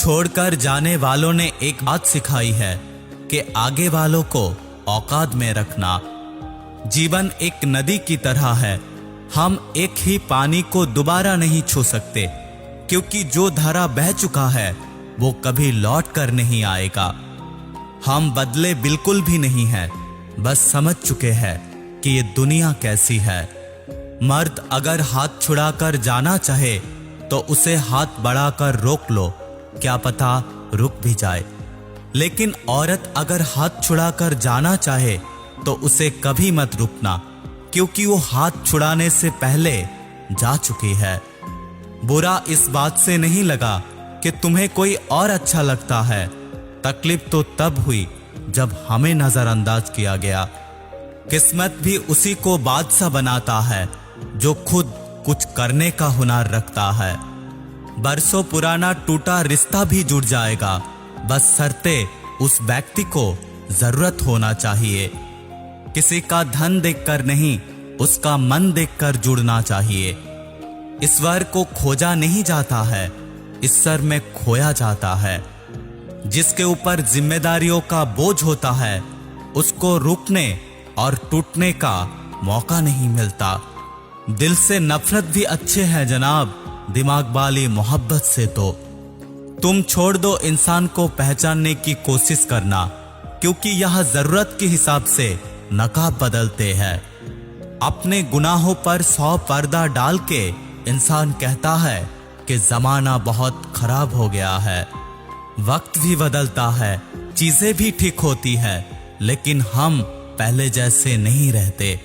छोड़कर जाने वालों ने एक बात सिखाई है कि आगे वालों को औकात में रखना। जीवन एक नदी की तरह है। हम एक ही पानी को दोबारा नहीं छू सकते, क्योंकि जो धारा बह चुका है वो कभी लौट कर नहीं आएगा। हम बदले बिल्कुल भी नहीं हैं, बस समझ चुके हैं कि ये दुनिया कैसी है। मर्द अगर हाथ छुड़ाकर जाना चाहे तो उसे हाथ बढ़ाकर रोक लो, क्या पता रुक भी जाए। लेकिन औरत अगर हाथ छुड़ाकर जाना चाहे तो उसे कभी मत रुकना, क्योंकि वो हाथ छुड़ाने से पहले जा चुकी है। बुरा इस बात से नहीं लगा कि तुम्हें कोई और अच्छा लगता है। तकलीफ तो तब हुई जब हमें नजरअंदाज किया गया। किस्मत भी उसी को बादशाह बनाता है जो खुद कुछ करने का हुनर रखता है। बरसों पुराना टूटा रिश्ता भी जुड़ जाएगा, बस शर्ते उस व्यक्ति को जरूरत होना चाहिए। किसी का धन देखकर नहीं, उसका मन देखकर जुड़ना चाहिए। ईश्वर को खोजा नहीं जाता है, ईश्वर में खोया जाता है। जिसके ऊपर जिम्मेदारियों का बोझ होता है उसको रुकने और टूटने का मौका नहीं मिलता। दिल से नफरत भी अच्छे है जनाब, दिमाग वाली मोहब्बत से तो। तुम छोड़ दो इंसान को पहचानने की कोशिश करना, क्योंकि यह जरूरत के हिसाब से नकाब बदलते हैं। अपने गुनाहों पर 100 पर्दा डाल के इंसान कहता है कि जमाना बहुत खराब हो गया है। वक्त भी बदलता है, चीजें भी ठीक होती है, लेकिन हम पहले जैसे नहीं रहते।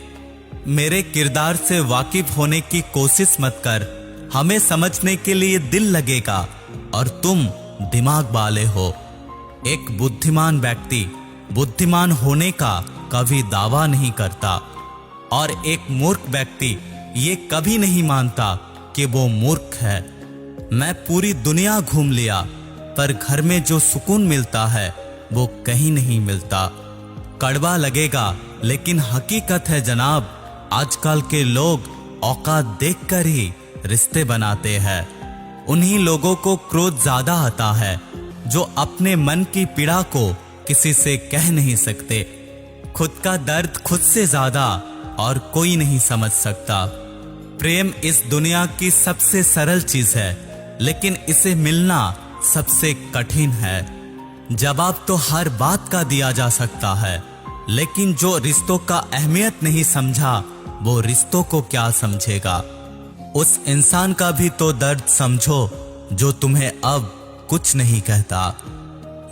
मेरे किरदार से वाकिफ होने की कोशिश मत कर, हमें समझने के लिए दिल लगेगा और तुम दिमाग वाले हो। एक बुद्धिमान व्यक्ति बुद्धिमान होने का कभी दावा नहीं करता, और एक मूर्ख व्यक्ति ये कभी नहीं मानता कि वो मूर्ख है। मैं पूरी दुनिया घूम लिया, पर घर में जो सुकून मिलता है वो कहीं नहीं मिलता। कड़वा लगेगा लेकिन हकीकत है जनाब। आजकल के लोग औकात देखकर ही रिश्ते बनाते हैं। उन्हीं लोगों को क्रोध ज्यादा आता है जो अपने मन की पीड़ा को किसी से कह नहीं सकते। खुद का दर्द खुद से ज्यादा और कोई नहीं समझ सकता। प्रेम इस दुनिया की सबसे सरल चीज है, लेकिन इसे मिलना सबसे कठिन है। जवाब तो हर बात का दिया जा सकता है, लेकिन जो रिश्तों का अहमियत नहीं समझा वो रिश्तों को क्या समझेगा। उस इंसान का भी तो दर्द समझो जो तुम्हें अब कुछ नहीं कहता।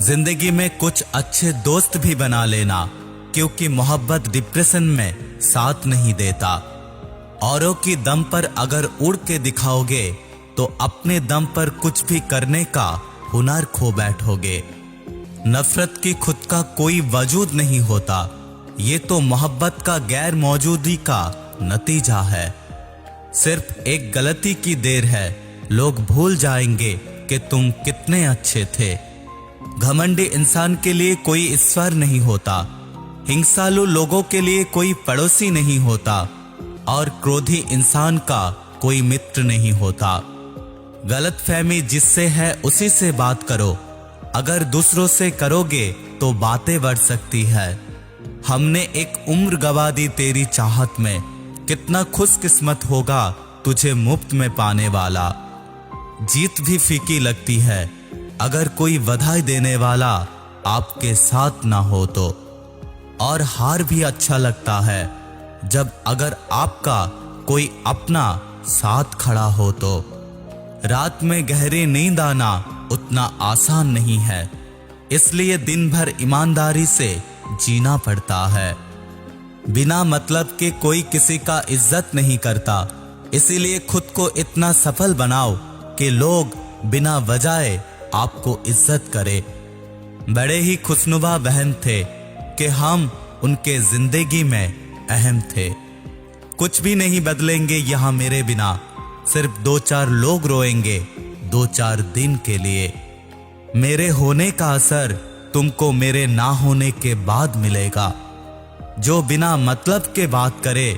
जिंदगी में कुछ अच्छे दोस्त भी बना लेना, क्योंकि मोहब्बत डिप्रेशन में साथ नहीं देता। औरों की दम पर अगर उड़ के दिखाओगे तो अपने दम पर कुछ भी करने का हुनर खो बैठोगे। नफरत की खुद का कोई वजूद नहीं होता, ये तो मोहब्बत का गैर मौजूदी का नतीजा है। सिर्फ एक गलती की देर है, लोग भूल जाएंगे कि तुम कितने अच्छे थे। घमंडी इंसान के लिए कोई ईश्वर नहीं होता, हिंसालु लोगों के लिए कोई पड़ोसी नहीं होता, और क्रोधी इंसान का कोई मित्र नहीं होता। गलतफहमी जिससे है उसी से बात करो, अगर दूसरों से करोगे तो बातें बढ़ सकती है। हमने एक उम्र गवा दी तेरी चाहत में, कितना खुशकिस्मत होगा तुझे मुफ्त में पाने वाला। जीत भी फीकी लगती है अगर कोई बधाई देने वाला आपके साथ ना हो तो, और हार भी अच्छा लगता है जब अगर आपका कोई अपना साथ खड़ा हो तो। रात में गहरी नींद आना उतना आसान नहीं है, इसलिए दिन भर ईमानदारी से जीना पड़ता है। बिना मतलब के कोई किसी का इज्जत नहीं करता, इसीलिए खुद को इतना सफल बनाओ कि लोग बिना वजह आपको इज्जत करे। बड़े ही खुशनुमा बहन थे कि हम उनके जिंदगी में अहम थे। कुछ भी नहीं बदलेंगे यहाँ मेरे बिना, सिर्फ 2-4 लोग रोएंगे 2-4 दिन के लिए। मेरे होने का असर तुमको मेरे ना होने के बाद मिलेगा। जो बिना मतलब के बात करे,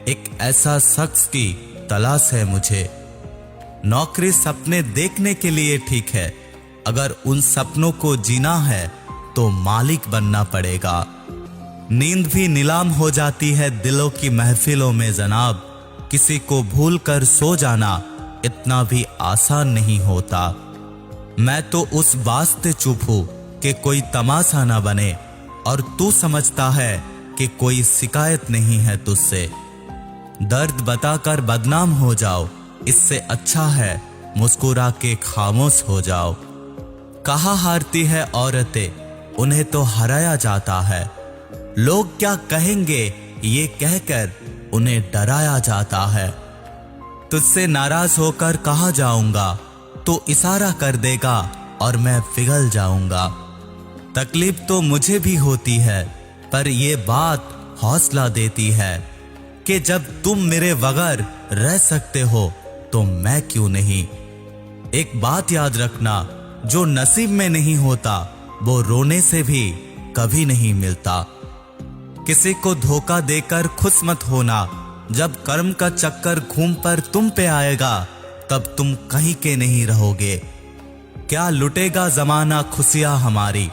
एक ऐसा शख्स की तलाश है मुझे। नौकरी सपने देखने के लिए ठीक है, अगर उन सपनों को जीना है तो मालिक बनना पड़ेगा। नींद भी नीलाम हो जाती है दिलों की महफिलों में जनाब। किसी को भूल कर सो जाना इतना भी आसान नहीं होता। मैं तो उस वास्ते चुप हूं कि कोई तमाशा ना बने, और तू समझता है कि कोई शिकायत नहीं है तुझसे। दर्द बताकर बदनाम हो जाओ, इससे अच्छा है मुस्कुरा के खामोश हो जाओ। कहाँ हारती है औरतें, उन्हें तो हराया जाता है। लोग क्या कहेंगे ये कहकर उन्हें डराया जाता है। तुझसे नाराज होकर कहाँ जाऊंगा, तो इशारा कर देगा और मैं पिघल जाऊंगा। तकलीफ तो मुझे भी होती है, पर ये बात हौसला देती है कि जब तुम मेरे बगैर रह सकते हो तो मैं क्यों नहीं। एक बात याद रखना, जो नसीब में नहीं होता वो रोने से भी कभी नहीं मिलता। किसी को धोखा देकर खुश मत होना, जब कर्म का चक्कर घूम पर तुम पे आएगा तब तुम कहीं के नहीं रहोगे। क्या लुटेगा जमाना खुशियां हमारी,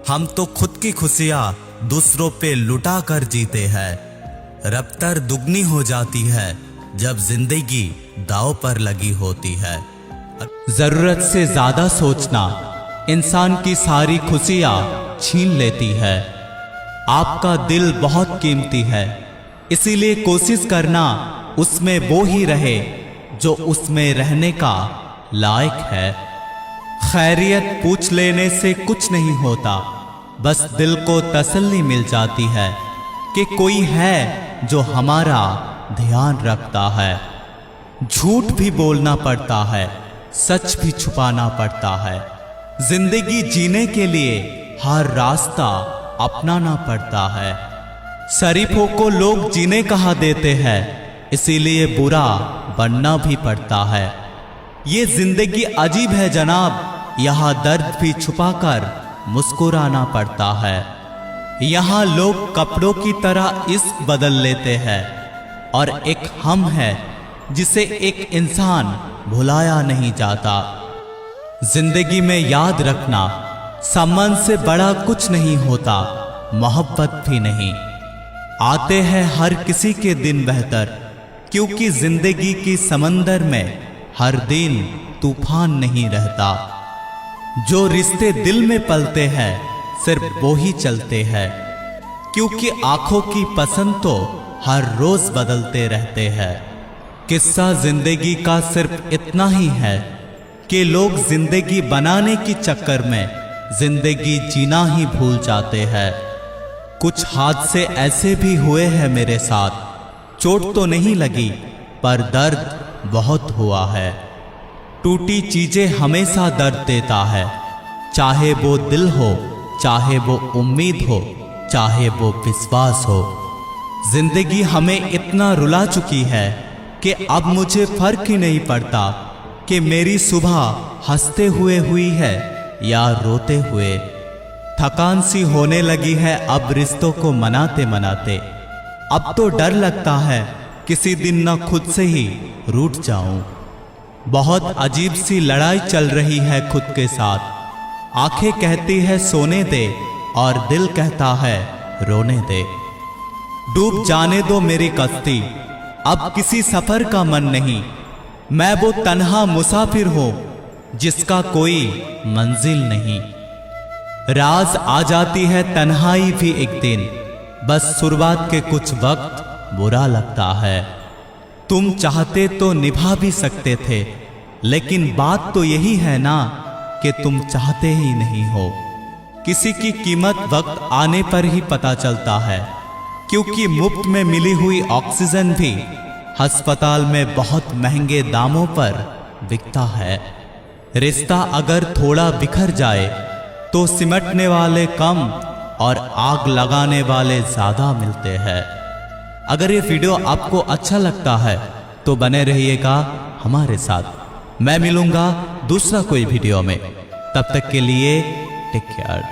हम तो खुद की खुशियां दूसरों पे लुटा कर जीते हैं। रफ्तार दुगनी हो जाती है जब जिंदगी दांव पर लगी होती है। जरूरत से ज्यादा सोचना इंसान की सारी खुशियां छीन लेती है। आपका दिल बहुत कीमती है, इसीलिए कोशिश करना उसमें वो ही रहे जो उसमें रहने का लायक है। खैरियत पूछ लेने से कुछ नहीं होता, बस दिल को तसल्ली मिल जाती है कि कोई है जो हमारा ध्यान रखता है। झूठ भी बोलना पड़ता है, सच भी छुपाना पड़ता है। जिंदगी जीने के लिए हर रास्ता अपनाना पड़ता है। शरीफों को लोग जीने कहा देते हैं, इसीलिए बुरा बनना भी पड़ता है। ये जिंदगी अजीब है जनाब, यहाँ दर्द भी छुपाकर मुस्कुराना पड़ता है। यहाँ लोग कपड़ों की तरह इश्क बदल लेते हैं, और एक हम है जिसे एक इंसान भुलाया नहीं जाता। जिंदगी में याद रखना, सम्मान से बड़ा कुछ नहीं होता, मोहब्बत भी नहीं। आते हैं हर किसी के दिन बेहतर, क्योंकि जिंदगी की समंदर में हर दिन तूफान नहीं रहता। जो रिश्ते दिल में पलते हैं सिर्फ वो ही चलते हैं, क्योंकि आंखों की पसंद तो हर रोज बदलते रहते हैं। किस्सा जिंदगी का सिर्फ इतना ही है कि लोग जिंदगी बनाने की चक्कर में जिंदगी जीना ही भूल जाते हैं। कुछ हादसे ऐसे भी हुए हैं मेरे साथ, चोट तो नहीं लगी पर दर्द बहुत हुआ है। टूटी चीजें हमेशा दर्द देता है, चाहे वो दिल हो, चाहे वो उम्मीद हो, चाहे वो विश्वास हो। जिंदगी हमें इतना रुला चुकी है कि अब मुझे फर्क ही नहीं पड़ता कि मेरी सुबह हंसते हुए हुई है या रोते हुए। थकान सी होने लगी है अब रिश्तों को मनाते मनाते। अब तो डर लगता है किसी दिन न खुद से ही रूठ जाऊं। बहुत अजीब सी लड़ाई चल रही है खुद के साथ। आंखें कहती है सोने दे और दिल कहता है रोने दे। डूब जाने दो मेरी कश्ती, अब किसी सफर का मन नहीं। मैं वो तन्हा मुसाफिर हूं जिसका कोई मंजिल नहीं। राज आ जाती है तन्हाई भी एक दिन, बस शुरुआत के कुछ वक्त बुरा लगता है। तुम चाहते तो निभा भी सकते थे, लेकिन बात तो यही है ना कि तुम चाहते ही नहीं हो। किसी की कीमत वक्त आने पर ही पता चलता है, क्योंकि मुफ्त में मिली हुई ऑक्सीजन भी अस्पताल में बहुत महंगे दामों पर बिकता है। रिश्ता अगर थोड़ा बिखर जाए तो सिमटने वाले कम और आग लगाने वाले ज्यादा मिलते हैं। अगर ये वीडियो आपको अच्छा लगता है तो बने रहिएगा हमारे साथ। मैं मिलूंगा दूसरा कोई वीडियो में, तब तक के लिए टेक केयर।